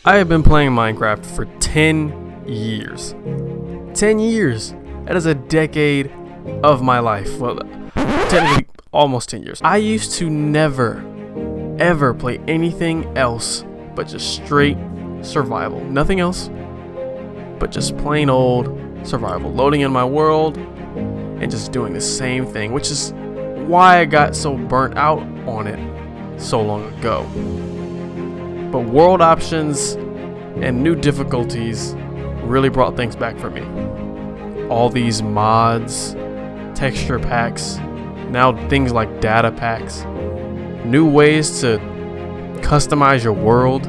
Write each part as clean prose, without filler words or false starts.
I have been playing Minecraft for 10 years. 10 years! That is a decade of my life. Well, technically almost 10 years. I used to never, ever play anything else but just straight survival. Nothing else but just plain old survival. Loading in my world and just doing the same thing, which is why I got so burnt out on it so long ago. But world options and new difficulties really brought things back for me. All these mods, texture packs, now things like data packs, new ways to customize your world.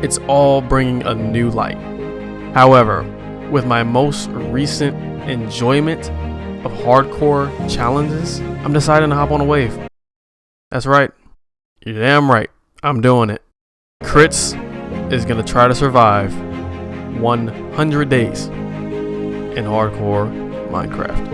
It's all bringing a new light. However, with my most recent enjoyment of hardcore challenges, I'm deciding to hop on a wave. That's right. You're damn right. I'm doing it. Crits is gonna try to survive 100 days in hardcore Minecraft.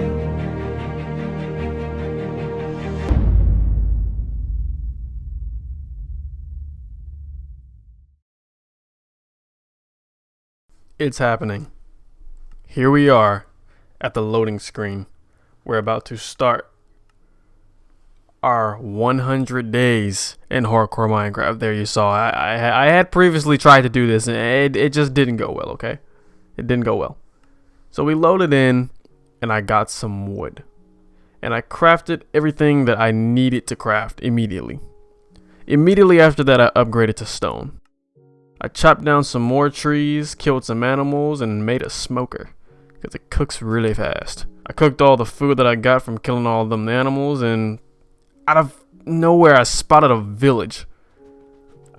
It's happening. Here we are at the loading screen. We're about to start our 100 days in hardcore Minecraft. There you saw. I had previously tried to do this and it just didn't go well, okay? It didn't go well. So we loaded in and I got some wood. And I crafted everything that I needed to craft immediately. Immediately after that, I upgraded to stone. I chopped down some more trees, killed some animals, and made a smoker because it cooks really fast. I cooked all the food that I got from killing all of them animals, and out of nowhere I spotted a village.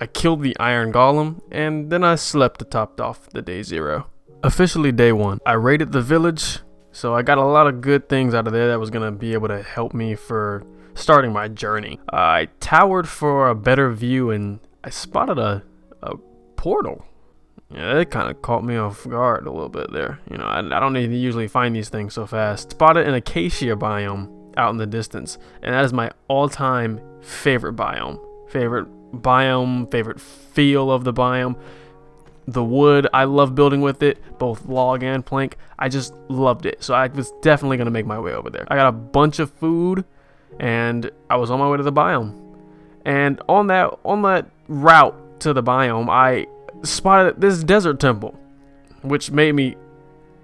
I killed the iron golem, and then I slept to top off the day 0. Officially day 1. I raided the village, so I got a lot of good things out of there that was going to be able to help me for starting my journey. I towered for a better view, and I spotted a portal. Yeah, that kind of caught me off guard a little bit there. You know, I don't usually find these things so fast. Spotted an acacia biome out in the distance, and that is my all-time favorite biome. Favorite feel of the biome. The wood, I love building with it, both log and plank. I just loved it, so I was definitely gonna make my way over there. I got a bunch of food, and I was on my way to the biome. And on that route to the biome, I spotted this desert temple, which made me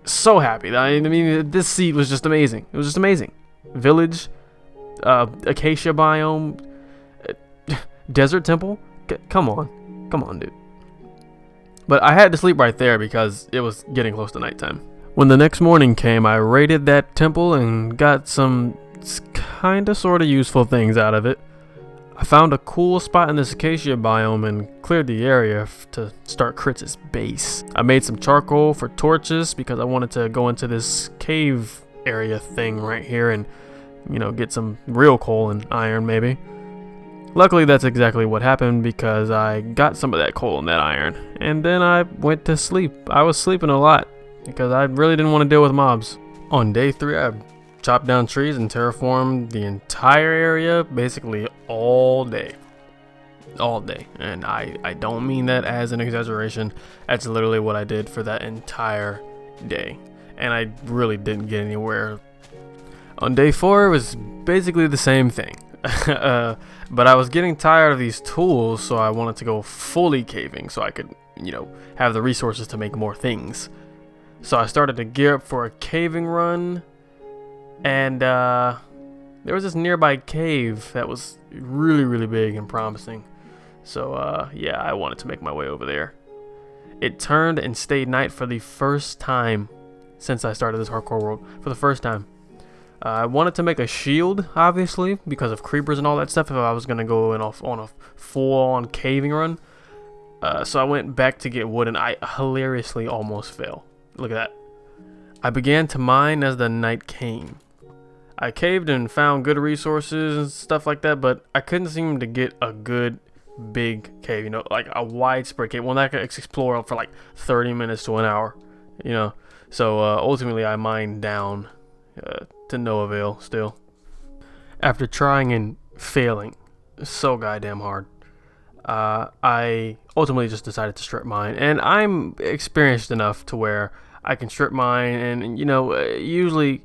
so happy. I mean, this seed was just amazing. It was just amazing. Village, acacia biome, desert temple. Come on, dude. But I had to sleep right there because it was getting close to nighttime. When the next morning came, I raided that temple and got some kinda sorta useful things out of it. I found a cool spot in this acacia biome and cleared the area to start Crits' base. I made some charcoal for torches because I wanted to go into this cave area thing right here and, you know, get some real coal and iron maybe. Luckily that's exactly what happened because I got some of that coal and that iron, and then I went to sleep. I was sleeping a lot because I really didn't want to deal with mobs. On day 3 I chopped down trees and terraformed the entire area basically all day. And I don't mean that as an exaggeration. That's literally what I did for that entire day, and I really didn't get anywhere. On day 4 it was basically the same thing. But I was getting tired of these tools, so I wanted to go fully caving so I could, you know, have the resources to make more things. So I started to gear up for a caving run, and there was this nearby cave that was really big and promising. So yeah, I wanted to make my way over there. It turned and stayed night for the first time since I started this hardcore world. For the first time. I wanted to make a shield, obviously, because of creepers and all that stuff if I was going to go on a full-on caving run. So I went back to get wood, and I hilariously almost fell. Look at that. I began to mine as the night came. I caved and found good resources and stuff like that, but I couldn't seem to get a good big cave, you know, like a widespread cave, one that I could explore for like 30 minutes to an hour, you know. So ultimately I mined down to no avail still. After trying and failing so goddamn hard, I ultimately just decided to strip mine, and I'm experienced enough to where I can strip mine and, usually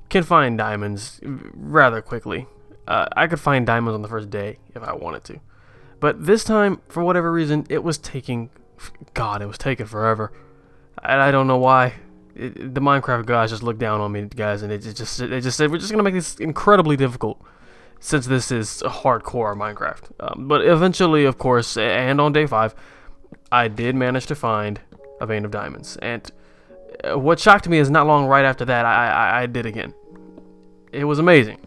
can find diamonds rather quickly. I could find diamonds on the first day if I wanted to. But this time, for whatever reason, it was taking forever. And I don't know why. The Minecraft guys just looked down on me, guys, and they just said, we're just going to make this incredibly difficult since this is hardcore Minecraft. But eventually, of course, and on day 5, I did manage to find a vein of diamonds. And what shocked me is not long right after that, I did again. It was amazing.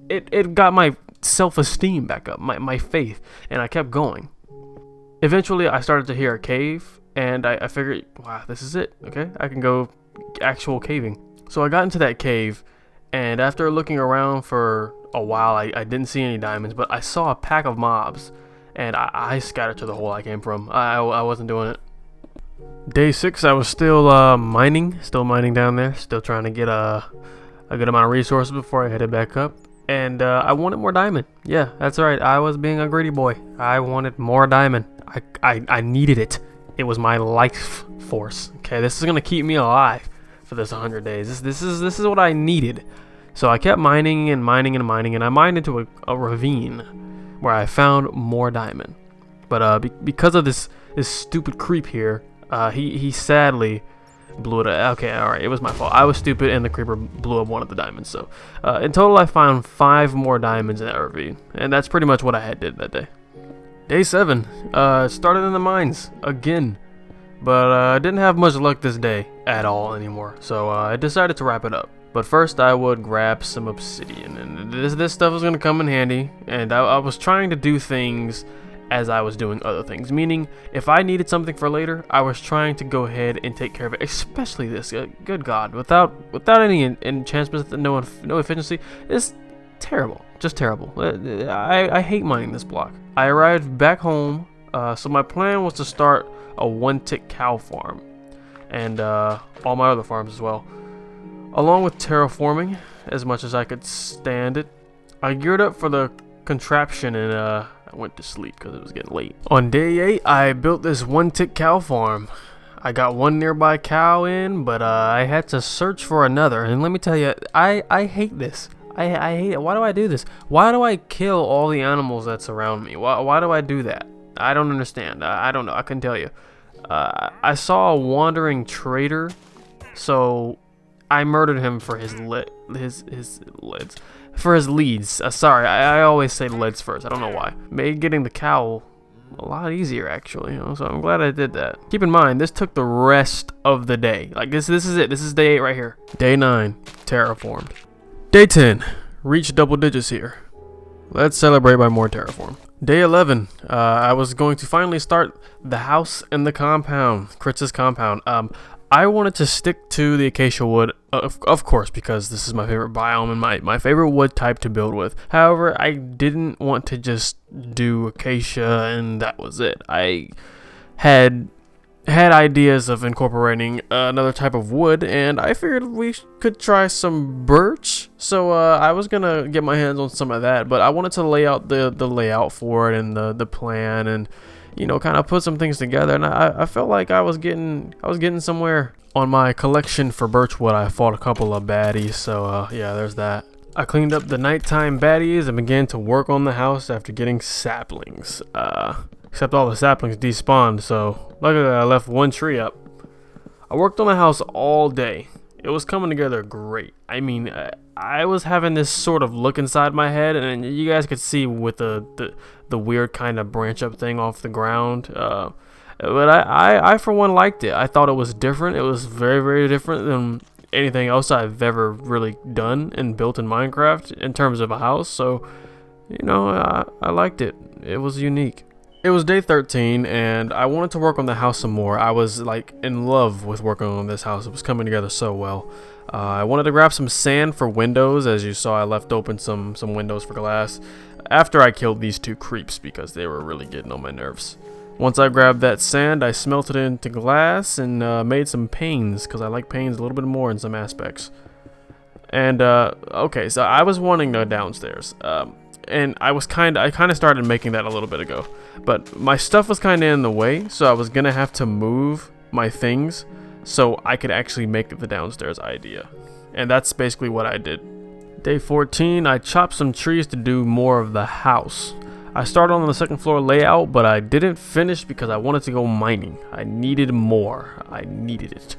It got my self-esteem back up, my faith, and I kept going. Eventually, I started to hear a cave, and I figured, wow, this is it. Okay, I can go actual caving. So I got into that cave, and after looking around for a while, I didn't see any diamonds, but I saw a pack of mobs, and I scattered to the hole I came from. I wasn't doing it. Day 6, I was still mining down there, still trying to get a good amount of resources before I headed back up. And I wanted more diamond. Yeah, that's right. I was being a greedy boy. I wanted more diamond. I needed it. It was my life force. Okay, this is gonna keep me alive for this 100 days. This is what I needed. So I kept mining and mining and mining, and I mined into a ravine where I found more diamond. But because of this stupid creep here, he sadly blew it up. Okay, alright, it was my fault. I was stupid, and the creeper blew up one of the diamonds. So in total, I found 5 more diamonds in that ravine, and that's pretty much what I did that day. Day 7, started in the mines again, but I didn't have much luck this day at all anymore, so I decided to wrap it up. But first, I would grab some obsidian, and this stuff was going to come in handy, and I was trying to do things as I was doing other things, meaning if I needed something for later, I was trying to go ahead and take care of it, especially this. Good God, without any enchantments, no efficiency, it's terrible, just terrible. I hate mining this block. I arrived back home, so my plan was to start a one-tick cow farm, and all my other farms as well, along with terraforming as much as I could stand it. I geared up for the contraption, and I went to sleep because it was getting late. On day 8, I built this one-tick cow farm. I got one nearby cow in, but I had to search for another, and let me tell you, I hate this. I hate it. Why do I do this? Why do I kill all the animals that surround me? Why do I do that? I don't understand. I don't know. I couldn't tell you. I saw a wandering trader, so I murdered him for his lids. For his leads. Sorry, I always say leads first. I don't know why. Made getting the cow a lot easier, actually. So I'm glad I did that. Keep in mind, this took the rest of the day. Like this is it. This is day 8 right here. Day 9, terraformed. Day 10, reached double digits here. Let's celebrate by more terraform. Day 11, I was going to finally start the house and the compound, Kritz's compound. I wanted to stick to the acacia wood, of course, because this is my favorite biome and my favorite wood type to build with. However, I didn't want to just do acacia and that was it. I had ideas of incorporating another type of wood, and I figured we could try some birch. So I was gonna get my hands on some of that, but I wanted to lay out the layout for it and the plan, and kind of put some things together. And I felt like I was getting somewhere on my collection for birchwood. I fought a couple of baddies, so yeah, there's that. I cleaned up the nighttime baddies and began to work on the house after getting saplings. Except all the saplings despawned, so luckily I left one tree up. I worked on the house all day. It was coming together great. I mean, I was having this sort of look inside my head, and you guys could see with the weird kind of branch up thing off the ground. But I for one liked it. I thought it was different. It was very, very different than anything else I've ever really done and built in Minecraft in terms of a house. So, I liked it. It was unique. It was day 13, and I wanted to work on the house some more. I was like in love with working on this house. It was coming together so well. I wanted to grab some sand for windows. As you saw, I left open some windows for glass after I killed these 2 creeps because they were really getting on my nerves. Once I grabbed that sand, I smelted it into glass and made some panes because I like panes a little bit more in some aspects. And okay, so I was wanting to go downstairs. and I kind of started making that a little bit ago, but my stuff was kind of in the way, so I was gonna have to move my things so I could actually make the downstairs idea, and that's basically what I did. Day 14, I chopped some trees to do more of the house. I started on the second floor layout, but I didn't finish because I wanted to go mining. I needed more. I needed it.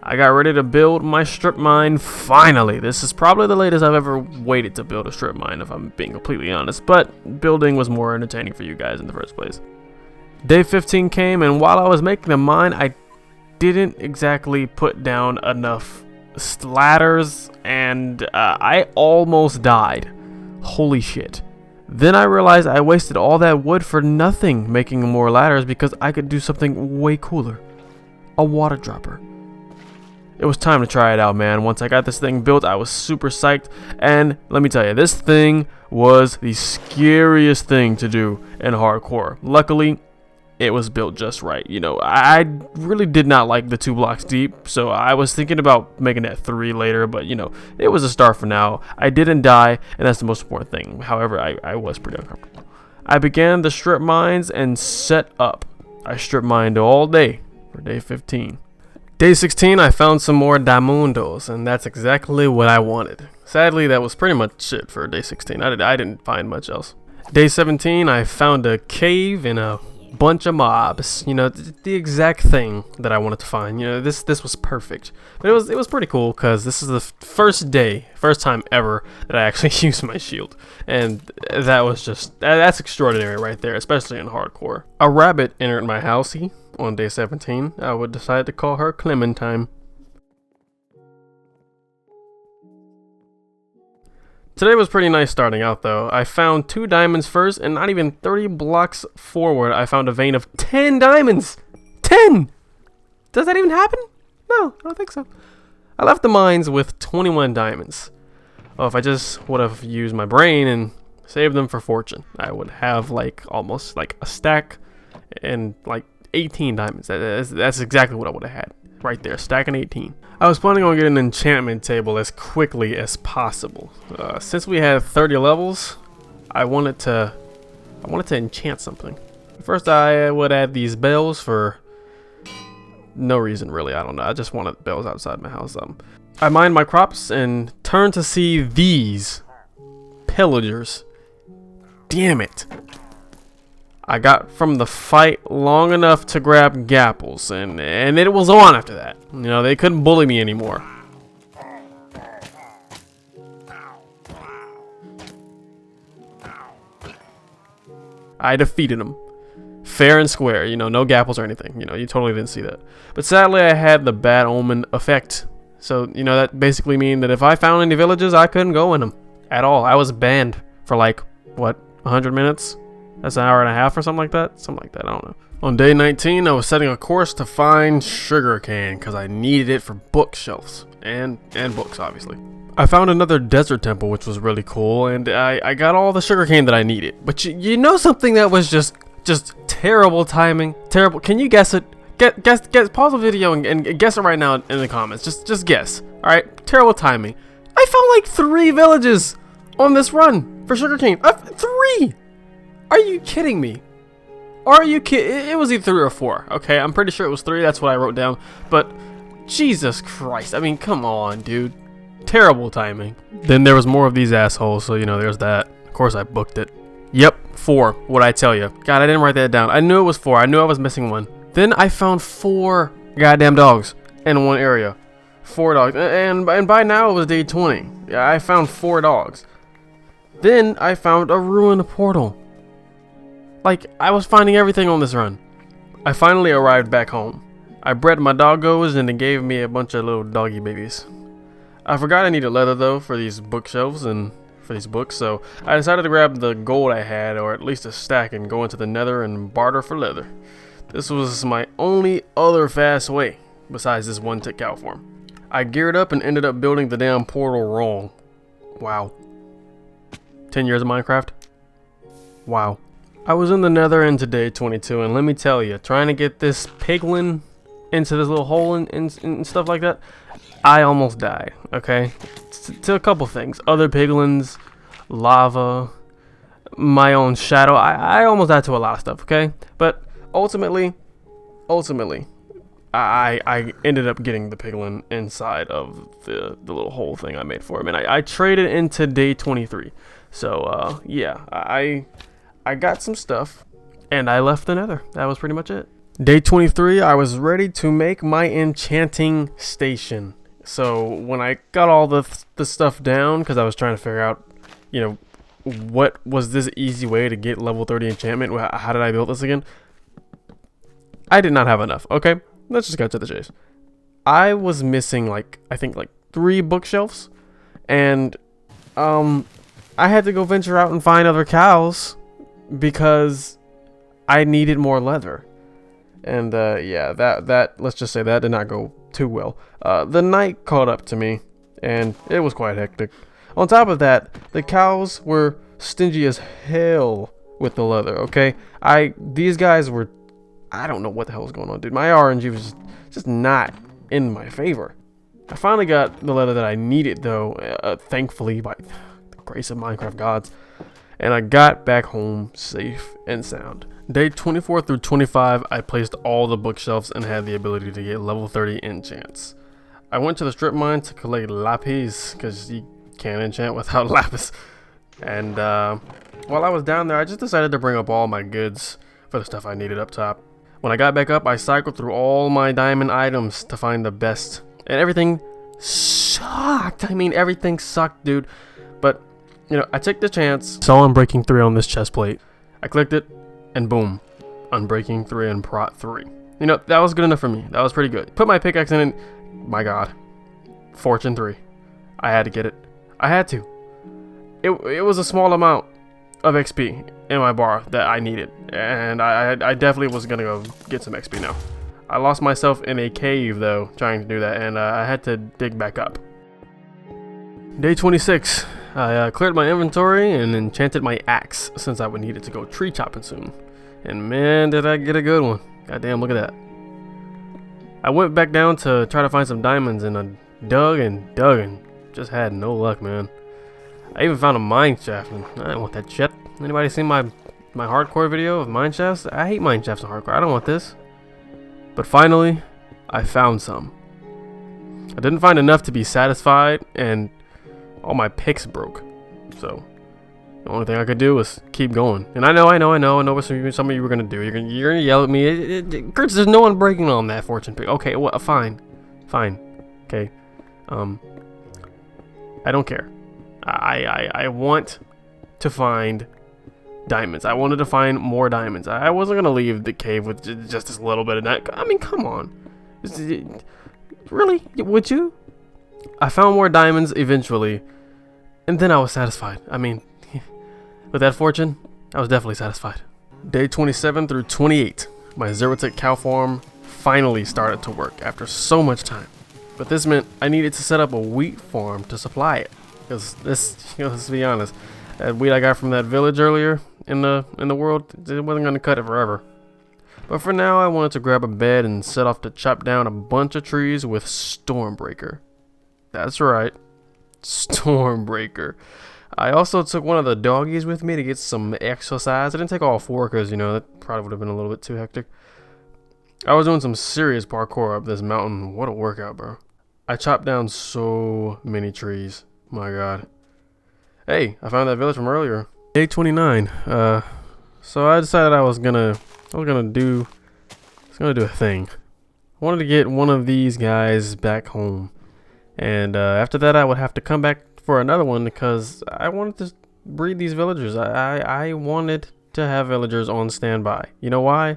I got ready to build my strip mine finally. This is probably the latest I've ever waited to build a strip mine, if I'm being completely honest, but building was more entertaining for you guys in the first place. Day 15 came, and while I was making the mine, I didn't exactly put down enough ladders, and I almost died. Holy shit. Then I realized I wasted all that wood for nothing making more ladders because I could do something way cooler. A water dropper. It was time to try it out, man. Once I got this thing built, I was super psyched, and let me tell you, this thing was the scariest thing to do in hardcore. Luckily, it was built just right. You know, I really did not like the 2 blocks deep, so I was thinking about making that 3 later, but you know, it was a start for now. I didn't die, and that's the most important thing. However, I was pretty uncomfortable. I began the strip mines and set up. I strip mined all day for day 15. Day 16, I found some more diamondos, and that's exactly what I wanted. Sadly, that was pretty much it for day 16. I didn't find much else. Day 17, I found a cave and a bunch of mobs. You know, the exact thing that I wanted to find. You know, this was perfect. But it was pretty cool because this is the first time ever that I actually used my shield, and that was that's extraordinary right there, especially in hardcore. A rabbit entered my house. On day 17, I would decide to call her Clementine. Today was pretty nice starting out though. I found 2 diamonds first, and not even 30 blocks forward, I found a vein of 10 diamonds! 10! Does that even happen? No, I don't think so. I left the mines with 21 diamonds. Oh, if I just would have used my brain and saved them for fortune, I would have like almost like a stack and like 18 diamonds. That's exactly what I would have had right there, stacking 18. I was planning on getting an enchantment table as quickly as possible. Since we had 30 levels, I wanted to enchant something. First, I would add these bells for no reason really. I don't know. I just wanted bells outside my house. I mined my crops and turned to see these pillagers. Damn it. I got from the fight long enough to grab gapples, and it was on after that. You know, they couldn't bully me anymore. I defeated them. Fair and square, you know, no gapples or anything. You know, you totally didn't see that. But sadly, I had the bad omen effect. So, you know, that basically mean that if I found any villages, I couldn't go in them at all. I was banned for like, what, 100 minutes? That's an hour and a half or something like that. Something like that, I don't know. On day 19, I was setting a course to find sugarcane because I needed it for bookshelves and books, obviously. I found another desert temple, which was really cool, and I got all the sugarcane that I needed. But you know something that was just terrible timing? Terrible. Can you guess it? Guess. Pause the video and guess it right now in the comments. Just guess. All right. Terrible timing. I found like 3 villages on this run for sugarcane. 3. Are you kidding me? Are you kidding? It was either 3 or 4. Okay, I'm pretty sure it was 3. That's what I wrote down. But Jesus Christ! I mean, come on, dude. Terrible timing. Then there was more of these assholes. So you know, there's that. Of course, I booked it. Yep, 4. What'd I tell you? God, I didn't write that down. I knew it was 4. I knew I was missing one. Then I found 4 goddamn dogs in one area. 4 dogs, and by now it was day 20. Yeah, I found 4 dogs. Then I found a ruined portal. Like, I was finding everything on this run. I finally arrived back home. I bred my doggos and it gave me a bunch of little doggy babies. I forgot I needed leather though for these bookshelves and for these books, so I decided to grab the gold I had, or at least a stack, and go into the Nether and barter for leather. This was my only other fast way, besides this one tick cow farm. I geared up and ended up building the damn portal wrong. Wow. 10 years of Minecraft? Wow. I was in the Nether into day 22, and let me tell you, trying to get this piglin into this little hole and stuff like that, I almost died, okay? To a couple things. Other piglins, lava, my own shadow. I almost died to a lot of stuff, okay? But ultimately, I ended up getting the piglin inside of the little hole thing I made for him, and I traded into day 23. So yeah, I got some stuff, and I left the Nether. That was pretty much it. Day 23, I was ready to make my enchanting station. So when I got all the stuff down, because I was trying to figure out, you know, what was this easy way to get level 30 enchantment? How did I build this again? I did not have enough. Okay, let's just cut to the chase. I was missing I think 3 bookshelves, and I had to go venture out and find other cows because I needed more leather. And yeah, that let's just say that did not go too well. The night caught up to me, and it was quite hectic. On top of that, the cows were stingy as hell with the leather. Okay, these guys were, I don't know what the hell was going on, dude. My RNG was just not in my favor. I finally got the leather that I needed, though, thankfully, by the grace of Minecraft gods, and I got back home safe and sound. Day 24 through 25, I placed all the bookshelves and had the ability to get level 30 enchants. I went to the strip mine to collect lapis, because you can't enchant without lapis. And while I was down there, I just decided to bring up all my goods for the stuff I needed up top. When I got back up, I cycled through all my diamond items to find the best. And everything sucked. I mean, everything sucked, dude. But, you know, I took the chance. Saw Unbreaking 3 on this chest plate. I clicked it. And boom, Unbreaking 3 and Prot 3. You know, that was good enough for me. That was pretty good. Put my pickaxe in it. My god. Fortune 3. I had to get it. I had to. It was a small amount of XP in my bar that I needed. And I definitely was going to go get some XP now. I lost myself in a cave, though, trying to do that. And I had to dig back up. Day 26. I cleared my inventory and enchanted my axe, since I would need it to go tree chopping soon. And man, did I get a good one. Goddamn, look at that. I went back down to try to find some diamonds, and I dug and just had no luck, man. I even found a mine shaft, and I didn't want that shit. Anybody seen my hardcore video of mine shafts? I hate mine shafts in hardcore. I don't want this. But finally, I found some. I didn't find enough to be satisfied, and all my picks broke. So the only thing I could do was keep going. And I know what some of you were gonna do. You're gonna yell at me. Kurtz, there's no one breaking on that fortune pick. Okay, well, fine. Okay. I don't care. I want to find diamonds. I wanted to find more diamonds. I wasn't gonna leave the cave with just this little bit of that. I mean, come on. Really? Would you? I found more diamonds eventually, and then I was satisfied. I mean, with that fortune, I was definitely satisfied. Day 27 through 28, my zero-tick cow farm finally started to work after so much time. But this meant I needed to set up a wheat farm to supply it, because this, let's be honest, that wheat I got from that village earlier in the world, it wasn't gonna cut it forever. But for now, I wanted to grab a bed and set off to chop down a bunch of trees with Stormbreaker. That's right, Stormbreaker. I also took one of the doggies with me to get some exercise. I didn't take all 4 because, you know, that probably would have been a little bit too hectic. I was doing some serious parkour up this mountain. What a workout, bro. I chopped down so many trees. My god. Hey, I found that village from earlier. Day 29. So I decided I was gonna do a thing. I wanted to get one of these guys back home. And after that, I would have to come back for another one because I wanted to breed these villagers. I wanted to have villagers on standby. You know why?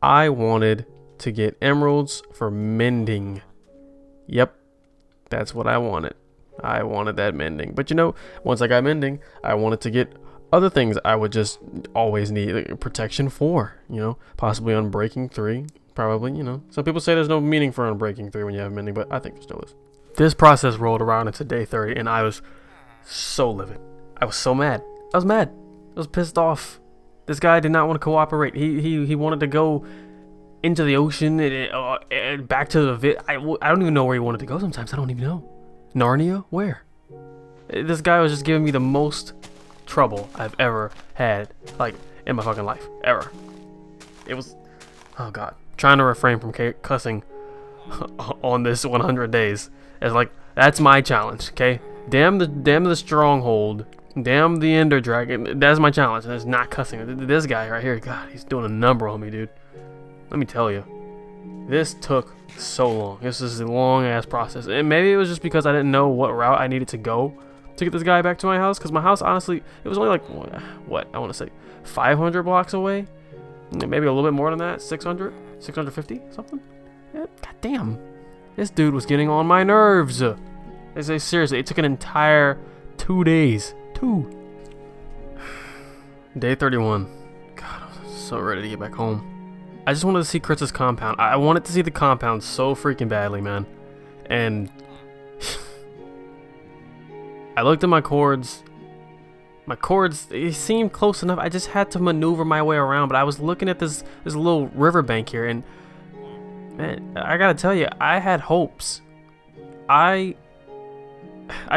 I wanted to get emeralds for mending. Yep, that's what I wanted. I wanted that mending. But you know, once I got mending, I wanted to get other things I would just always need, like protection for, you know, possibly Unbreaking 3, probably, you know. Some people say there's no meaning for Unbreaking 3 when you have mending, but I think there still is. This process rolled around into day 30, and I was so livid. I was so mad. I was pissed off. This guy did not want to cooperate. He wanted to go into the ocean and back to the I don't even know where he wanted to go sometimes. I don't even know. Narnia? Where? This guy was just giving me the most trouble I've ever had, like, in my fucking life, ever. It was, oh god, trying to refrain from cussing on this 100 days. It's like, that's my challenge, okay? Damn the stronghold, damn the ender dragon. That's my challenge. It's not cussing. This guy right here, god, he's doing a number on me, dude. Let me tell you, this took so long. This is a long ass process, and maybe it was just because I didn't know what route I needed to go to get this guy back to my house. Because my house, honestly, it was only like what I want to say 500 blocks away, maybe a little bit more than that, 600, 650, something. Yeah, god damn, this dude was getting on my nerves. Seriously, it took an entire 2 days. Day 31. God, I'm so ready to get back home. I just wanted to see Chris's compound. I wanted to see the compound so freaking badly, man. And I looked at my cords. My cords, they seemed close enough. I just had to maneuver my way around. But I was looking at this little riverbank here, and man, I gotta tell you, I had hopes. I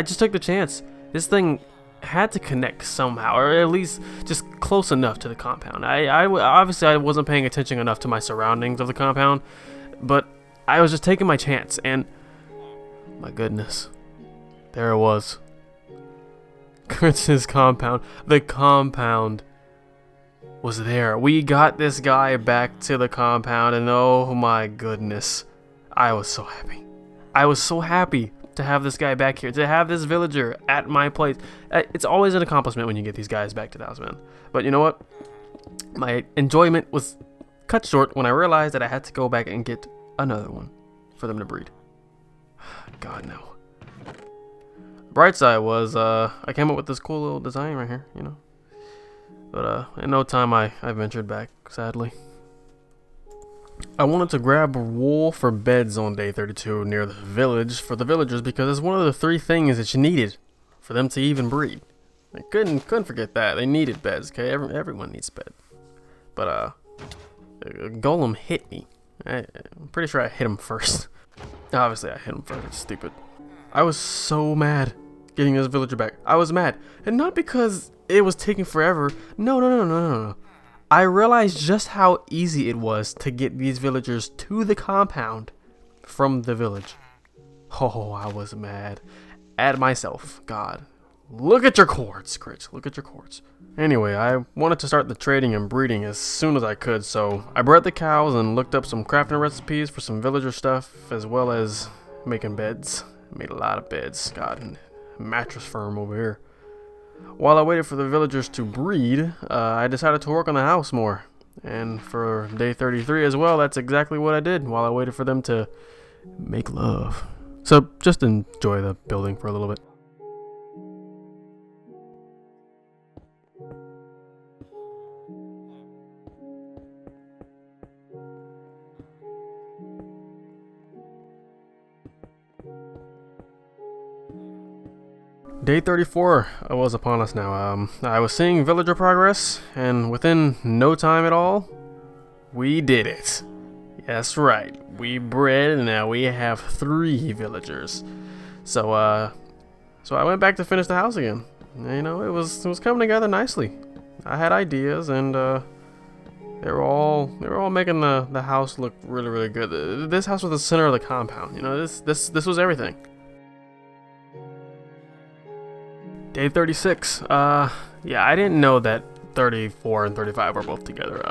just took the chance. This thing had to connect somehow, or at least just close enough to the compound. Obviously I wasn't paying attention enough to my surroundings of the compound, but I was just taking my chance, and my goodness, there it was. Chris's compound. The compound was there. We got this guy back to the compound, and oh my goodness, I was so happy. I was so happy to have this guy back here, to have this villager at my place. It's always an accomplishment when you get these guys back to the house, man. But you know what? My enjoyment was cut short when I realized that I had to go back and get another one for them to breed. God, no. Bright side was, I came up with this cool little design right here, you know. But in no time I ventured back, sadly. I wanted to grab wool for beds on day 32 near the village for the villagers, because it's one of the 3 things that you needed for them to even breed. I couldn't forget that. They needed beds, okay? Everyone needs a bed. But a golem hit me. I'm pretty sure I hit him first. Obviously I hit him first. It's stupid. I was so mad getting this villager back. I was mad. And not because it was taking forever. No. I realized just how easy it was to get these villagers to the compound from the village. Oh, I was mad at myself. God, look at your cords, Chris. Look at your cords. Anyway, I wanted to start the trading and breeding as soon as I could, so I bred the cows and looked up some crafting recipes for some villager stuff, as well as making beds. Made a lot of beds. God, mattress firm over here. While I waited for the villagers to breed, I decided to work on the house more. And for day 33 as well, that's exactly what I did while I waited for them to make love. So just enjoy the building for a little bit. Day 34 was upon us now. I was seeing villager progress, and within no time at all, we did it. That's right, we bred, and now we have 3 villagers. So I went back to finish the house again. You know, it was coming together nicely. I had ideas, and they were all making the house look really good. This house was the center of the compound. You know, this was everything. Day 36. Yeah, I didn't know that 34 and 35 were both together.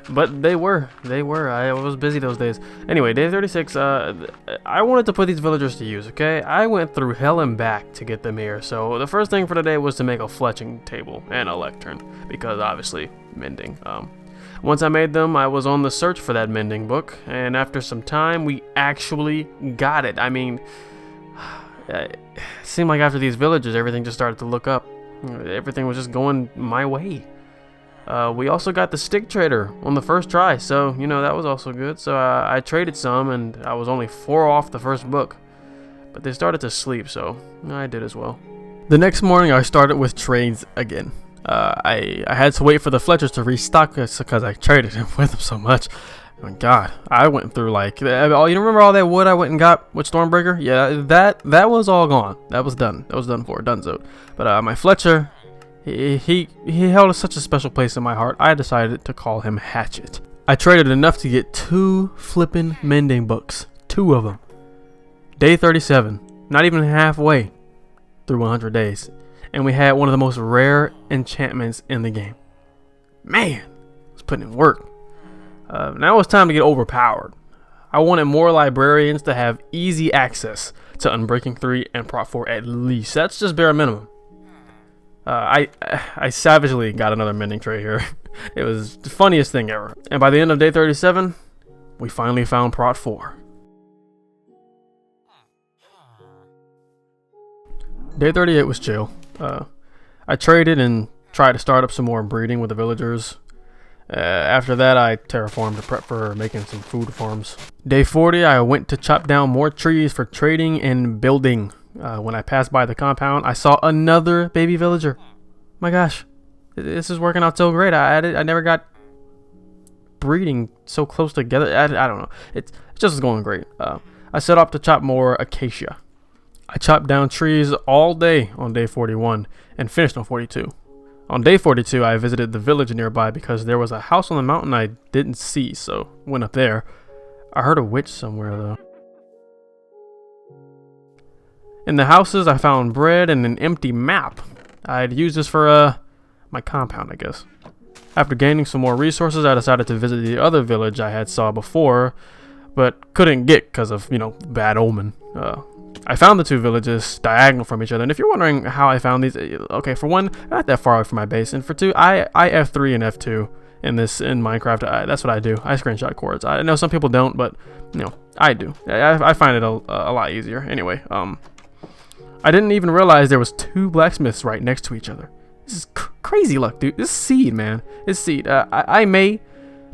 But they were. I was busy those days. Anyway, day 36. I wanted to put these villagers to use. Okay, I went through hell and back to get them here. So the first thing for today was to make a fletching table and a lectern, because obviously mending. Once I made them, I was on the search for that mending book, and after some time, we actually got it. I mean, it seemed like after these villagers, everything just started to look up. Everything was just going my way. We also got the stick trader on the first try, so you know that was also good. So I traded some, and I was only 4 off the first book, but they started to sleep, so I did as well. The next morning, I started with trades again. I had to wait for the Fletchers to restock us because I traded them with them so much. Oh God, I went through like, you remember all that wood I went and got with Stormbreaker? Yeah, that was all gone. That was done. That was done for, donezo. But my Fletcher, He held such a special place in my heart, I decided to call him Hatchet. I traded enough to get 2 flippin' mending books. 2 of them. Day 37. Not even halfway through 100 days. And we had one of the most rare enchantments in the game. Man, I was putting in work. Now it's time to get overpowered. I wanted more librarians to have easy access to Unbreaking 3 and Prot 4 at least. That's just bare minimum. I savagely got another mending tray here. It was the funniest thing ever. And by the end of day 37, we finally found Prot 4. Day 38 was chill. I traded and tried to start up some more breeding with the villagers. After that, I terraformed to prep for making some food farms. Day 40, I went to chop down more trees for trading and building. When I passed by the compound, I saw another baby villager. My gosh, this is working out so great. I never got breeding so close together. I don't know. It just was going great. I set up to chop more acacia. I chopped down trees all day on day 41 and finished on 42. On day 42, I visited the village nearby because there was a house on the mountain I didn't see, so went up there. I heard a witch somewhere though. In the houses, I found bread and an empty map. I'd use this for my compound, I guess. After gaining some more resources, I decided to visit the other village I had saw before, but couldn't get because of, bad omen. I found the 2 villages diagonal from each other, and if you're wondering how I found these, okay, for one, not that far away from my base, and for 2, I F3 and F2 in Minecraft. That's what I do. I screenshot cords. I know some people don't, but I do. I find it a lot easier. Anyway, I didn't even realize there was 2 blacksmiths right next to each other. This is crazy luck, dude. This is seed, man. It's seed. I may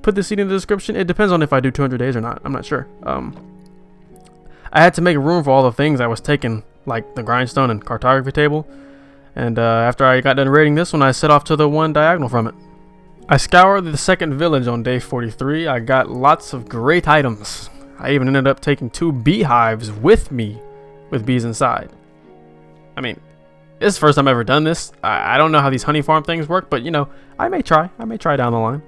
put the seed in the description. It depends on if I do 200 days or not. I'm not sure. I had to make room for all the things I was taking, like the grindstone and cartography table. And after I got done raiding this one, I set off to the one diagonal from it. I scoured the second village on day 43. I got lots of great items. I even ended up taking 2 beehives with me, with bees inside. I mean, this is the first time I've ever done this. I don't know how these honey farm things work, but I may try. I may try down the line.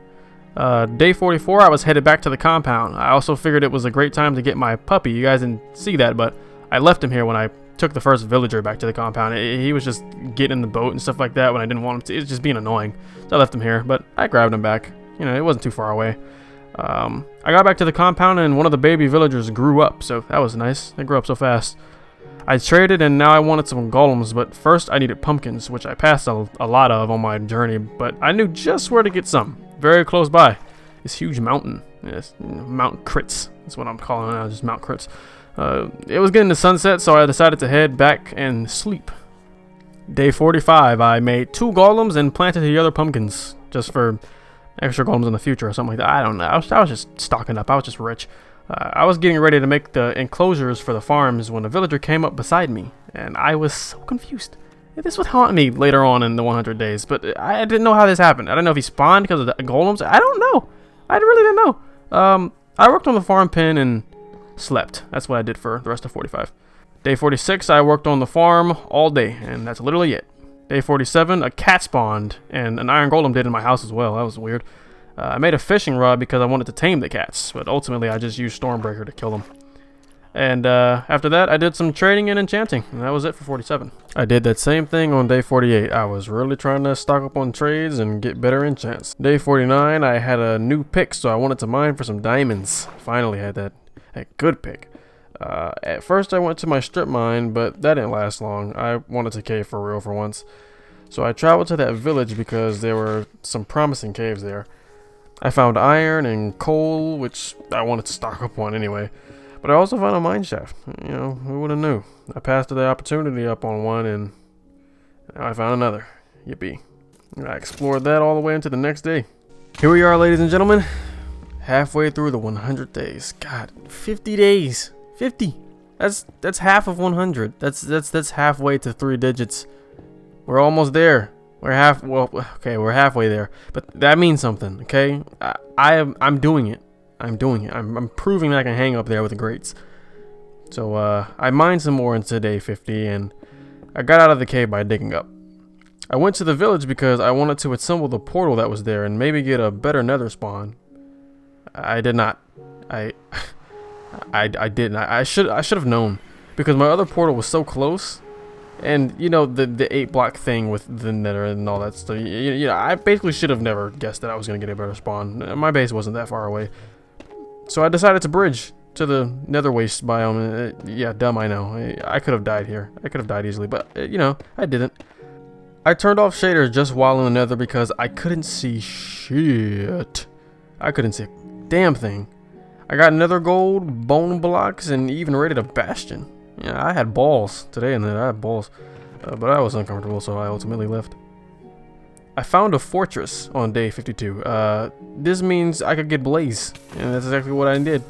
Day 44, I was headed back to the compound. I also figured it was a great time to get my puppy. You guys didn't see that, but I left him here when I took the first villager back to the compound. He was just getting in the boat and stuff like that when I didn't want him to. It was just being annoying. So I left him here, but I grabbed him back. It wasn't too far away. I got back to the compound and one of the baby villagers grew up, so that was nice. They grew up so fast. I traded and now I wanted some golems, but first I needed pumpkins, which I passed a lot of on my journey, but I knew just where to get some. Very close by. This huge mountain. Yes, Mount Crits. That's what I'm calling it now, just Mount Crits. It was getting to sunset, so I decided to head back and sleep. Day 45, I made 2 golems and planted the other pumpkins, just for extra golems in the future or something like that. I don't know. I was just stocking up. I was just rich. I was getting ready to make the enclosures for the farms when a villager came up beside me, and I was so confused. This would haunt me later on in the 100 days, but I didn't know how this happened. I don't know if he spawned because of the golems. I don't know. I really didn't know. I worked on the farm pen and slept. That's what I did for the rest of 45. Day 46, I worked on the farm all day, and that's literally it. Day 47, a cat spawned, and an iron golem did in my house as well. That was weird. I made a fishing rod because I wanted to tame the cats, but ultimately I just used Stormbreaker to kill them. And after that, I did some trading and enchanting, and that was it for 47. I did that same thing on day 48. I was really trying to stock up on trades and get better enchants. Day 49, I had a new pick, so I wanted to mine for some diamonds. Finally had that good pick. At first, I went to my strip mine, but that didn't last long. I wanted to cave for real for once. So I traveled to that village because there were some promising caves there. I found iron and coal, which I wanted to stock up on anyway. But I also found a mine shaft. Who would have knew? I passed the opportunity up on one, and now I found another. Yippee. I explored that all the way into the next day. Here we are, ladies and gentlemen. Halfway through the 100 days. God, 50 days. 50. That's half of 100. That's halfway to 3 digits. We're almost there. We're halfway there. But that means something, okay? I'm doing it. I'm doing it. I'm proving that I can hang up there with the greats. So I mined some more into day 50, and I got out of the cave by digging up. I went to the village because I wanted to assemble the portal that was there and maybe get a better nether spawn. I did not. I didn't. I should have known, because my other portal was so close, and you know the 8-block thing with the nether and all that stuff. You know, I basically should have never guessed that I was gonna get a better spawn. My base wasn't that far away, so I decided to bridge to the nether waste biome. Yeah, dumb, I know. I could have died here. I could have died easily, but you know, I didn't. I turned off shaders just while in the nether because I couldn't see shit. I couldn't see a damn thing. I got nether gold, bone blocks, and even raided a bastion. Yeah, I had balls today, and then I had balls, but I was uncomfortable, so I ultimately left. I found a fortress on day 52. This means I could get blaze, and that's exactly what I did.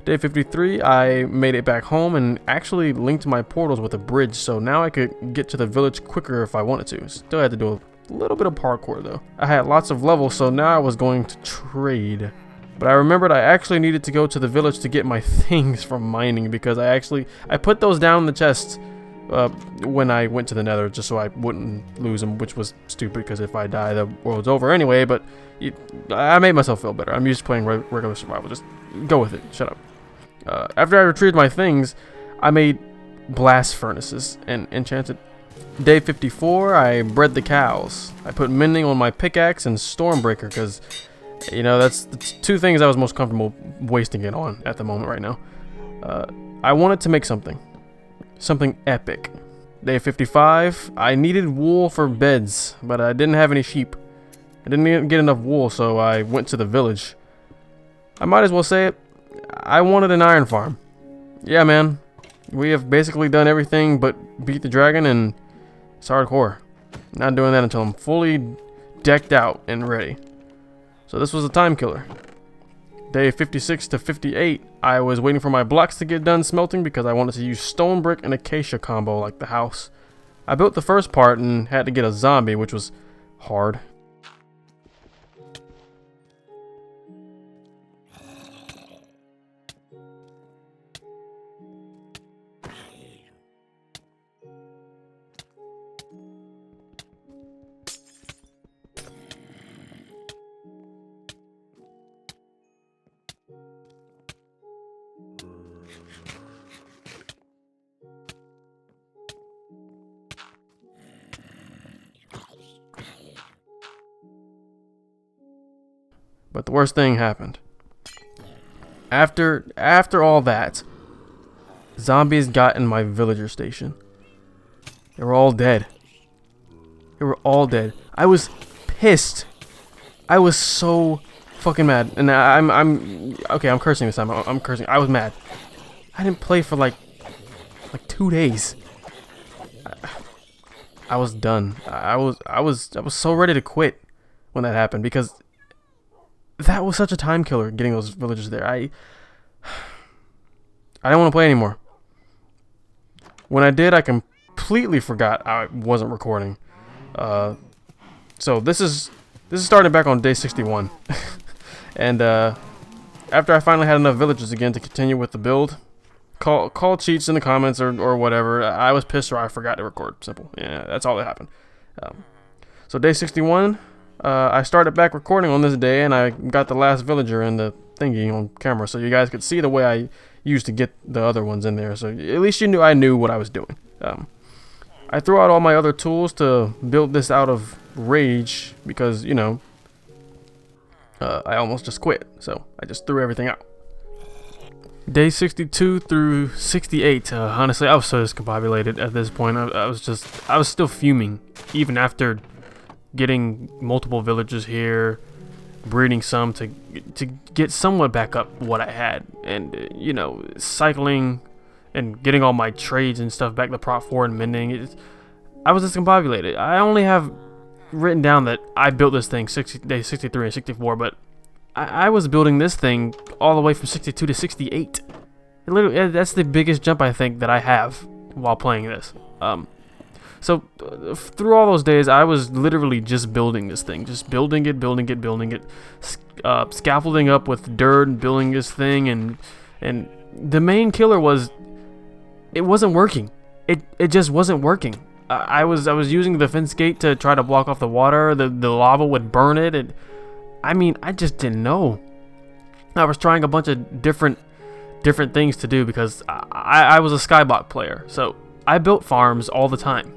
Day 53, I made it back home and actually linked my portals with a bridge, so now I could get to the village quicker if I wanted to. Still had to do a little bit of parkour though. I had lots of levels, so now I was going to trade. But I remembered I actually needed to go to the village to get my things from mining, because I put those down in the chest when I went to the nether, just so I wouldn't lose them, which was stupid because if I die the world's over anyway. But I made myself feel better. I'm used to playing regular survival. Just go with it. Shut up. After I retrieved my things, I made blast furnaces and enchanted. Day 54, I bred the cows. I put mending on my pickaxe and stormbreaker because, you know, that's the two things I was most comfortable wasting it on at the moment right now. I wanted to make something epic. Day 55, I needed wool for beds, but I didn't have any sheep. I didn't get enough wool, so I went to the village. I might as well say it, I wanted an iron farm. Yeah, man, we have basically done everything but beat the dragon, and it's hardcore. Not doing that until I'm fully decked out and ready. So this was a time killer. Day 56 to 58, I was waiting for my blocks to get done smelting because I wanted to use stone brick and acacia combo like the house. I built the first part and had to get a zombie, which was hard. But the worst thing happened. After all that, zombies got in my villager station. They were all dead. They were all dead. I was pissed. I was so fucking mad. And I'm okay, I'm cursing this time. I'm cursing. I was mad. I didn't play for like 2 days. I was done. I was so ready to quit when that happened, because that was such a time killer, getting those villagers there. I didn't want to play anymore. When I did, I completely forgot I wasn't recording. So this is starting back on day 61. And after I finally had enough villagers again to continue with the build, call cheats in the comments or whatever. I was pissed or I forgot to record. Simple. Yeah, that's all that happened. So day 61. I started back recording on this day, and I got the last villager in the thingy on camera, so you guys could see the way I used to get the other ones in there. So at least you knew I knew what I was doing. I threw out all my other tools to build this out of rage because, you know, I almost just quit. So I just threw everything out. Day 62 through 68. Honestly, I was so discombobulated at this point. I was still fuming even after getting multiple villagers here, breeding some to get somewhat back up what I had, and you know, cycling and getting all my trades and stuff back to Prop 4 and mending. I was discombobulated. I only have written down that I built this thing day 63 and 64, but I was building this thing all the way from 62 to 68. Literally, that's the biggest jump I think that I have while playing this. So through all those days, I was literally just building this thing, just building it, scaffolding up with dirt and building this thing, and the main killer was, it wasn't working. It just wasn't working. I was using the fence gate to try to block off the water. The lava would burn it. And I mean, I just didn't know. I was trying a bunch of different things to do because I was a skyblock player. So I built farms all the time,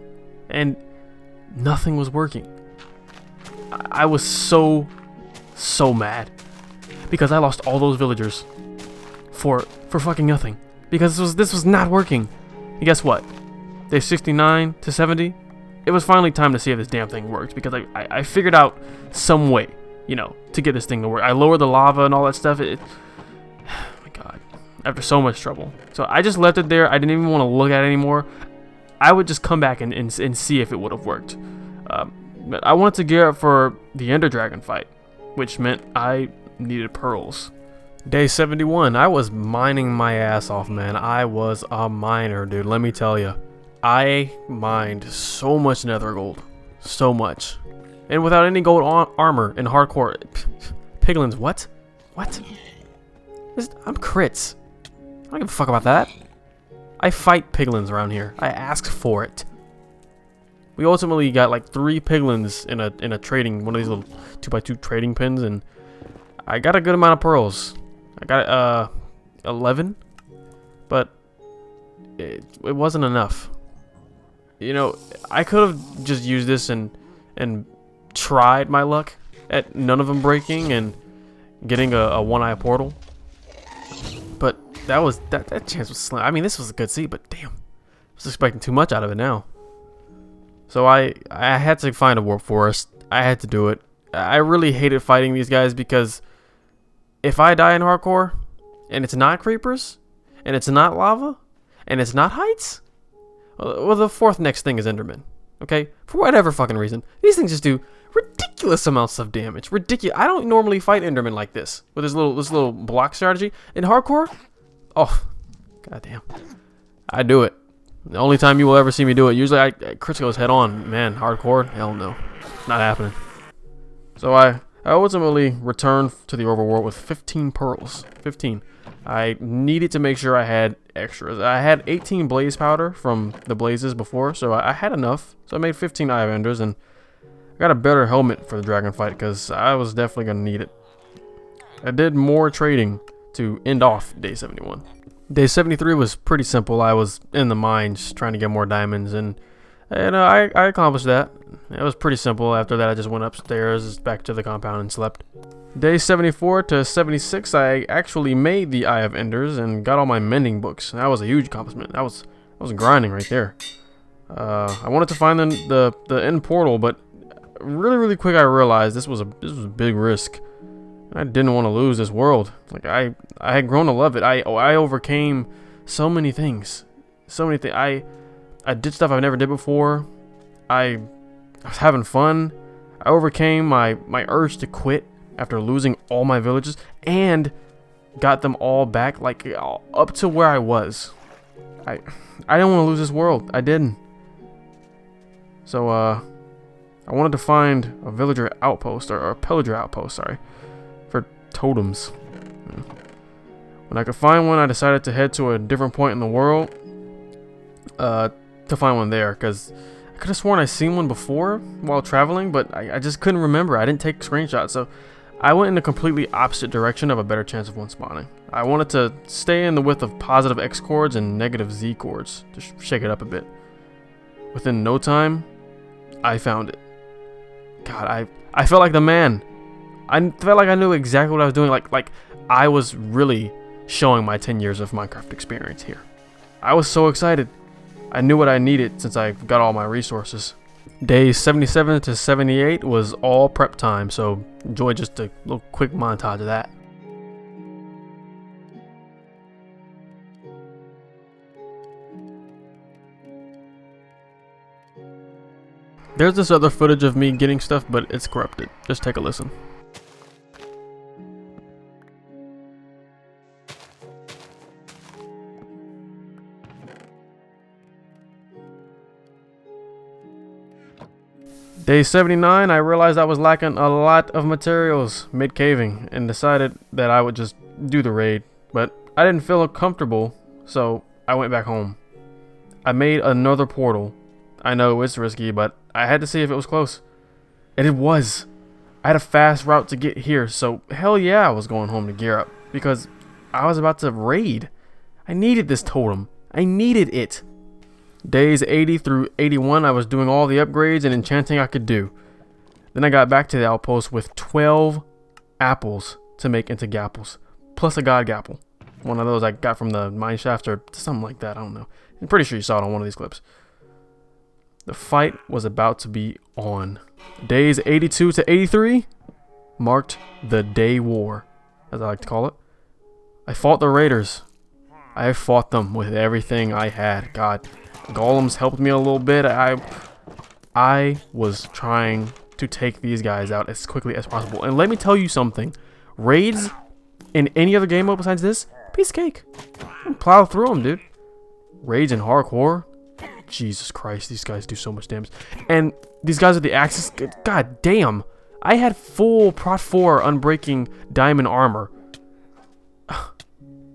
and nothing was working. I was so mad because I lost all those villagers for fucking nothing, because this was not working. And guess what? Day 69 to 70, it was finally time to see if this damn thing worked, because I figured out some way, you know, to get this thing to work. I lowered the lava and all that stuff. Oh my god, after so much trouble. So I just left it there. I didn't even want to look at it anymore. I would just come back and see if it would have worked. But I wanted to gear up for the Ender Dragon fight, which meant I needed pearls. Day 71, I was mining my ass off, man. I was a miner, dude. Let me tell you. I mined so much nether gold. So much. And without any gold armor in hardcore. Piglins, what? What? I'm crits. I don't give a fuck about that. I fight piglins around here. I asked for it. We ultimately got like 3 piglins in a trading, one of these little 2x2 trading pins, and I got a good amount of pearls. I got 11, but it wasn't enough. You know, I could have just used this and tried my luck at none of them breaking and getting a one-eye portal, but that chance was slim. I mean, this was a good seed, but damn, I was expecting too much out of it now. So I had to find a warp forest. I had to do it. I really hated fighting these guys, because if I die in hardcore and it's not creepers and it's not lava and it's not heights, well, the fourth next thing is Enderman. Okay, for whatever fucking reason, these things just do ridiculous amounts of damage. Ridiculous. I don't normally fight Enderman like this with this little block strategy in hardcore. Oh, goddamn, I do it. The only time you will ever see me do it. Usually I crits goes head on. Man, hardcore? Hell no. Not happening. So I ultimately returned to the overworld with 15 pearls. 15. I needed to make sure I had extras. I had 18 blaze powder from the blazes before, so I had enough. So I made 15 Eye of Enders, and I got a better helmet for the dragon fight, because I was definitely going to need it. I did more trading to end off day 71. Day 73 was pretty simple. I was in the mines trying to get more diamonds, and I accomplished that. It was pretty simple. After that, I just went upstairs back to the compound and slept. Day 74 to 76, I actually made the Eye of Enders and got all my mending books. That was a huge accomplishment. I was grinding right there. I wanted to find the end portal, but really quick I realized this was a big risk. I didn't want to lose this world. Like I had grown to love it. I overcame so many things. I did stuff I've never did before. I was having fun. I overcame my urge to quit after losing all my villages, and got them all back, like up to where I was. I didn't want to lose this world. I didn't. So I wanted to find a villager outpost, or a pillager outpost, sorry, for totems. When I could find one, I decided to head to a different point in the world to find one there, because I could have sworn I seen one before while traveling, but I just couldn't remember. I didn't take screenshots, so I went in a completely opposite direction of a better chance of one spawning. I wanted to stay in the width of positive X chords and negative Z chords to shake it up a bit. Within no time, I found it. God, I felt like the man. I felt like I knew exactly what I was doing. Like I was really showing my 10 years of Minecraft experience here. I was so excited. I knew what I needed since I got all my resources. Days 77 to 78 was all prep time, so enjoy just a little quick montage of that. There's this other footage of me getting stuff, but it's corrupted. Just take a listen. Day 79, I realized I was lacking a lot of materials mid-caving and decided that I would just do the raid, but I didn't feel comfortable, so I went back home. I made another portal. I know it's risky, but I had to see if it was close. And it was. I had a fast route to get here, so hell yeah, I was going home to gear up. Because I was about to raid. I needed this totem. I needed it. Days 80 through 81, I was doing all the upgrades and enchanting I could do. Then I got back to the outpost with 12 apples to make into gapples. Plus a god gapple. One of those I got from the mine shaft or something like that, I don't know. I'm pretty sure you saw it on one of these clips. The fight was about to be on. Days 82 to 83 marked the day war, as I like to call it. I fought the raiders. I fought them with everything I had. God, golems helped me a little bit. I was trying to take these guys out as quickly as possible. And let me tell you something. Raids in any other game mode besides this, piece of cake. Plow through them, dude. Raids in hardcore. Jesus Christ, these guys do so much damage. And these guys with the axes, god damn. I had full Prot 4 unbreaking diamond armor.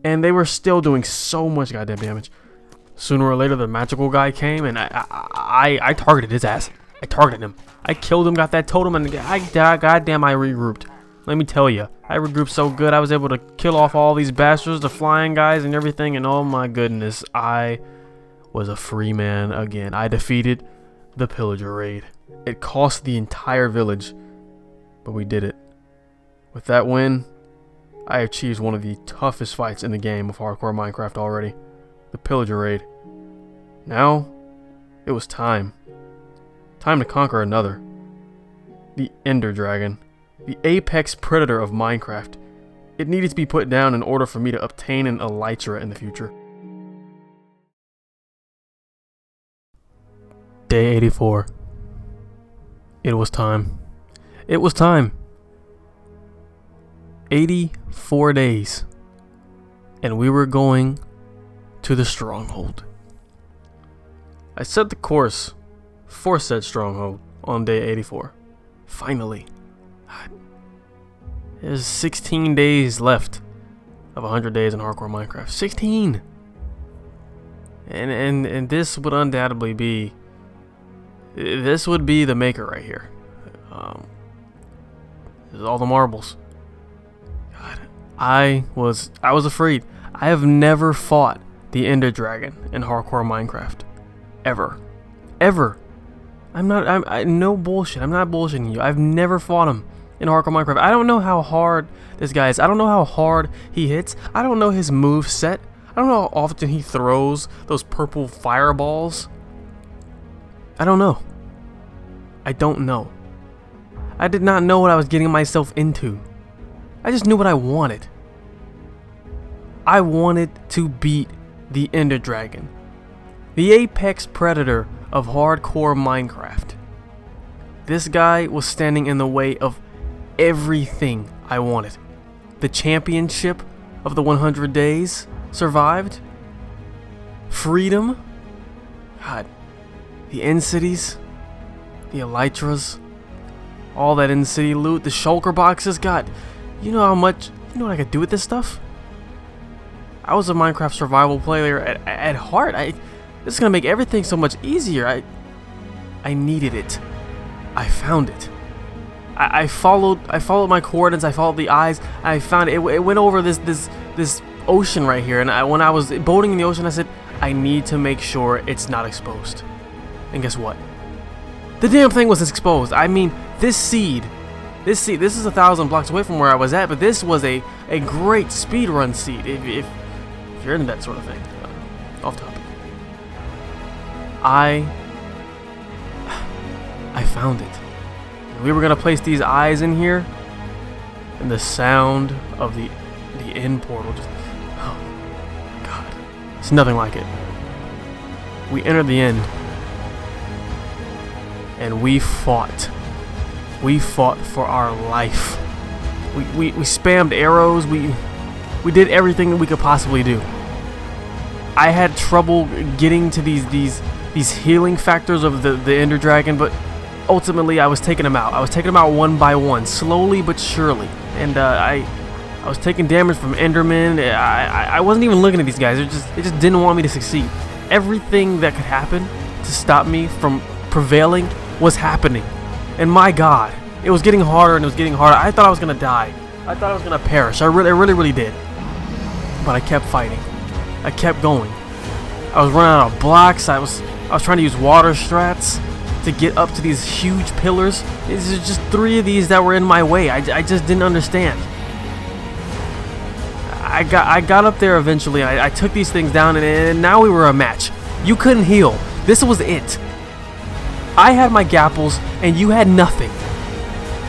And they were still doing so much goddamn damage. Sooner or later, the magical guy came, and I targeted his ass. I targeted him. I killed him, got that totem, and goddamn, I regrouped. Let me tell you, I regrouped so good, I was able to kill off all these bastards, the flying guys, and everything, and oh my goodness, I was a free man again. I defeated the pillager raid. It cost the entire village, but we did it. With that win, I achieved one of the toughest fights in the game of hardcore Minecraft already. The pillager raid. Now, it was time. Time to conquer another. The Ender Dragon. The apex predator of Minecraft. It needed to be put down in order for me to obtain an elytra in the future. Day 84. It was time. It was time. 84 days. And we were going to the stronghold. I set the course for said stronghold on day 84. Finally. There's 16 days left of 100 days in hardcore Minecraft. 16! And this would undoubtedly be... This would be the maker right here. This is all the marbles. God, I was afraid. I have never fought the Ender Dragon in hardcore Minecraft. Ever. No bullshit. I'm not bullshitting you. I've never fought him in hardcore Minecraft. I don't know how hard this guy is. I don't know how hard he hits. I don't know his move set. I don't know how often he throws those purple fireballs. I don't know. I don't know. I did not know what I was getting myself into. I just knew what I wanted. I wanted to beat the Ender Dragon, the apex predator of hardcore Minecraft. This guy was standing in the way of everything I wanted. The championship of the 100 days survived. Freedom. God. The end cities. The elytras. All that end city loot. The shulker boxes. God. You know what I could do with this stuff? I was a Minecraft survival player at heart. This is gonna make everything so much easier. I needed it. I found it. I followed my coordinates. I followed the eyes. I found it. It went over this ocean right here. And when I was boating in the ocean, I said, I need to make sure it's not exposed. And guess what? The damn thing was exposed. I mean, this seed. This is 1,000 blocks away from where I was at, but this was a great speedrun seed. If you're into that sort of thing. Off topic. I found it. We were gonna place these eyes in here, and the sound of the end portal just, oh god, it's nothing like it. We entered the end, and we fought. We fought for our life. We spammed arrows. We did everything that we could possibly do. I had trouble getting to these healing factors of the Ender Dragon, but ultimately I was taking them out. I was taking them out one by one, slowly but surely. And I was taking damage from Endermen. I wasn't even looking at these guys. It just didn't want me to succeed. Everything that could happen to stop me from prevailing was happening. And my God, it was getting harder and it was getting harder. I thought I was gonna die. I thought I was gonna perish. I really did. But I kept fighting. I kept going. I was running out of blocks. I was trying to use water strats to get up to these huge pillars. There's just 3 of these that were in my way. I just didn't understand. I got up there eventually. I took these things down, and now we were a match. You couldn't heal. This was it. I had my gapples, and you had nothing.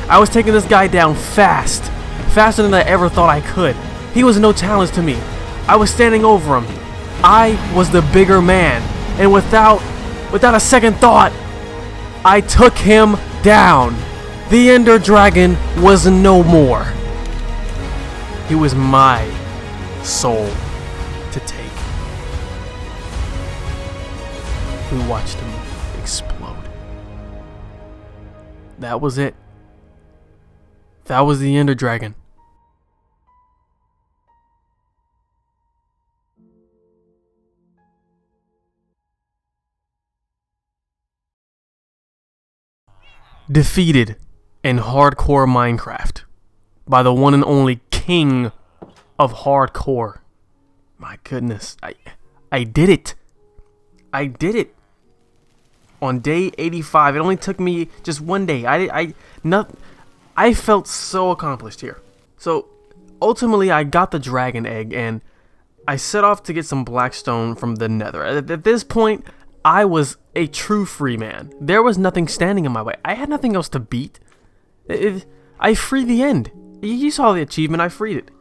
I was taking this guy down fast. Faster than I ever thought I could. He was no challenge to me. I was standing over him. I was the bigger man. And without a second thought, I took him down. The Ender Dragon was no more. He was my soul to take. We watched him explode. That was it. That was the Ender Dragon. Defeated in hardcore Minecraft by the one and only king of hardcore. My goodness, I did it. I did it. On day 85, it only took me just one day. I felt so accomplished here. So ultimately, I got the dragon egg and I set off to get some blackstone from the Nether. At this point, I was a true free man. There was nothing standing in my way. I had nothing else to beat. I freed the end. You saw the achievement. I freed it.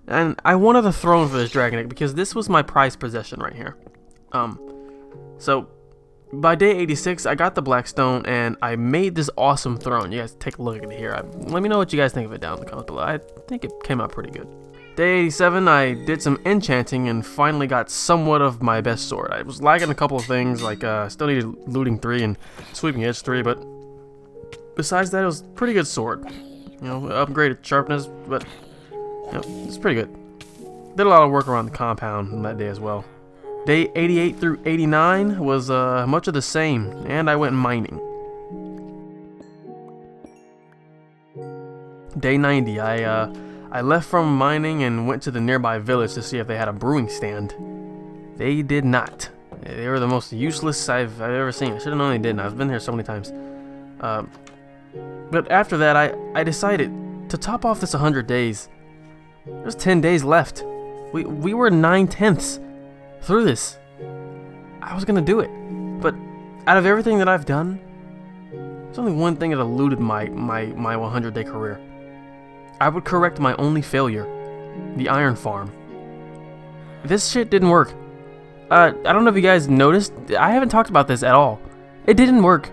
And I wanted the throne for this dragon egg because this was my prized possession right here. So by day 86, I got the blackstone and I made this awesome throne. You guys take a look at it here. Let me know what you guys think of it down in the comments below. I think it came out pretty good. Day 87, I did some enchanting and finally got somewhat of my best sword. I was lagging a couple of things, like still needed looting 3 and sweeping edge 3, but besides that, it was a pretty good sword. You know, upgraded sharpness, but you know, it's pretty good. Did a lot of work around the compound on that day as well. Day 88 through 89 was much of the same, and I went mining. Day 90, I left from mining and went to the nearby village to see if they had a brewing stand. They did not. They were the most useless I've ever seen. I should have known they didn't. I've been here so many times. But after that, I decided to top off this 100 days. There's 10 days left. We were 9/10 through this. I was gonna do it. But out of everything that I've done, there's only one thing that eluded my 100-day career. I would correct my only failure, the iron farm. This shit didn't work. I don't know if you guys noticed, I haven't talked about this at all. It didn't work.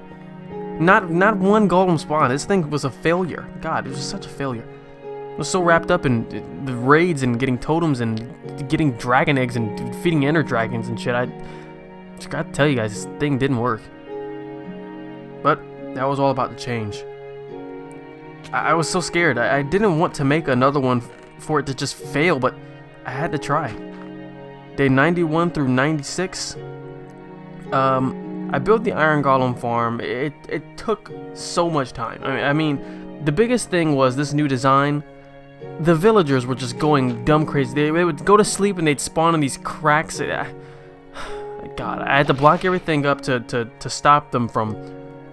Not one golem spawn. This thing was a failure. God, it was such a failure. I was so wrapped up in the raids and getting totems and getting dragon eggs and defeating ender dragons and shit. I just gotta tell you guys, this thing didn't work. But that was all about to change. I was so scared. I didn't want to make another one for it to just fail, but I had to try. Day 91 through 96, I built the iron golem farm. It took so much time. I mean, the biggest thing was this new design. The villagers were just going dumb crazy. They would go to sleep and they'd spawn in these cracks. God, I had to block everything up to stop them from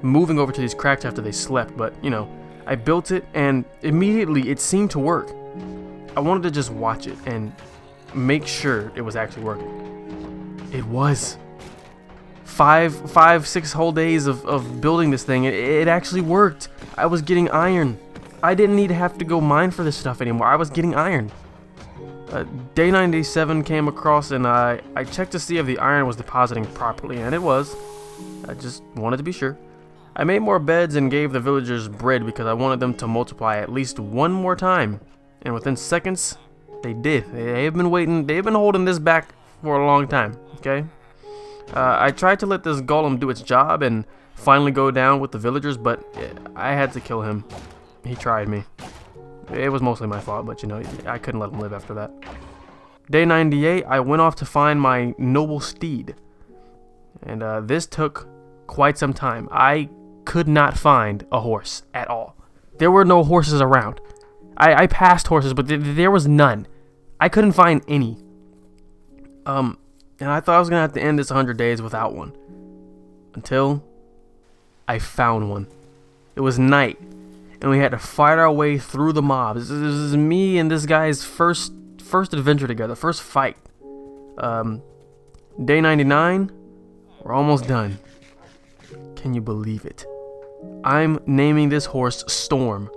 moving over to these cracks after they slept, but you know, I built it and immediately it seemed to work. I wanted to just watch it and make sure it was actually working. It was. 6 whole days of building this thing, it actually worked. I was getting iron. I didn't need to have to go mine for this stuff anymore. I was getting iron. Day 97 came across and I checked to see if the iron was depositing properly, and it was. I just wanted to be sure. I made more beds and gave the villagers bread because I wanted them to multiply at least one more time. And within seconds, they did. They have been waiting. They've been holding this back for a long time. Okay. I tried to let this golem do its job and finally go down with the villagers, but I had to kill him. He tried me. It was mostly my fault, but you know, I couldn't let him live after that. Day 98, I went off to find my noble steed. And this took quite some time. I could not find a horse at all. There were no horses around. I passed horses, but there was none. I couldn't find any. And I thought I was gonna have to end this 100 days without one. Until I found one. It was night, and we had to fight our way through the mobs. This is me and this guy's first adventure together, first fight. Day 99, we're almost done. Can you believe it? I'm naming this horse Storm,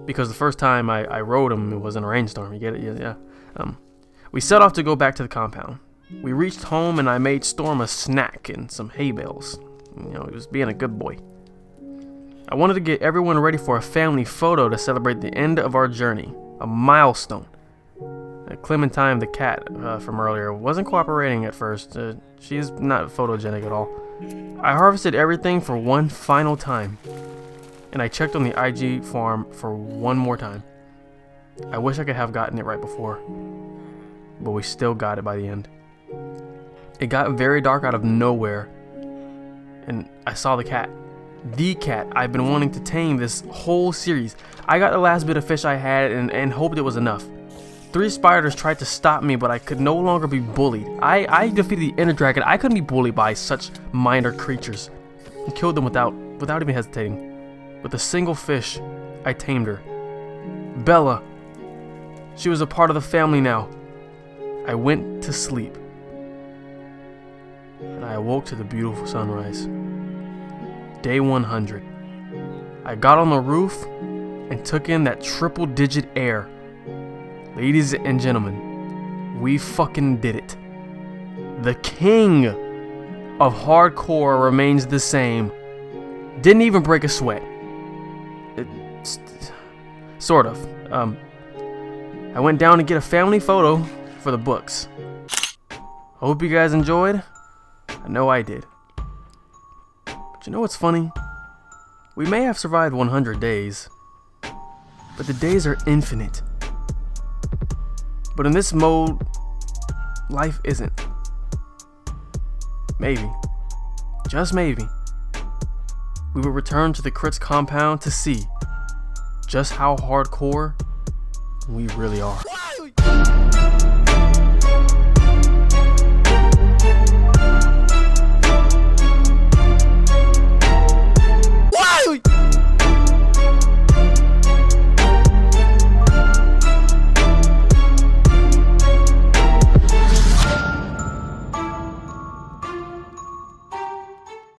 because the first time I rode him, it was in a rainstorm. You get it? Yeah. We set off to go back to the compound. We reached home, and I made Storm a snack and some hay bales. You know, he was being a good boy. I wanted to get everyone ready for a family photo to celebrate the end of our journey, a milestone. Clementine, the cat from earlier, wasn't cooperating at first. She's not photogenic at all. I harvested everything for one final time, and I checked on the IG farm for one more time. I wish I could have gotten it right before, but we still got it by the end. It got very dark out of nowhere, and I saw the cat. The cat I've been wanting to tame this whole series. I got the last bit of fish I had and hoped it was enough. 3 spiders tried to stop me, but I could no longer be bullied. I defeated the Ender Dragon. I couldn't be bullied by such minor creatures. And killed them without even hesitating. With a single fish, I tamed her. Bella. She was a part of the family now. I went to sleep. And I awoke to the beautiful sunrise. Day 100. I got on the roof and took in that triple-digit air. Ladies and gentlemen, we fucking did it. The king of hardcore remains the same. Didn't even break a sweat. Sort of. I went down to get a family photo for the books. I hope you guys enjoyed. I know I did. But you know what's funny? We may have survived 100 days, but the days are infinite. But in this mode, life isn't. Maybe, just maybe, we will return to the Crits compound to see just how hardcore we really are.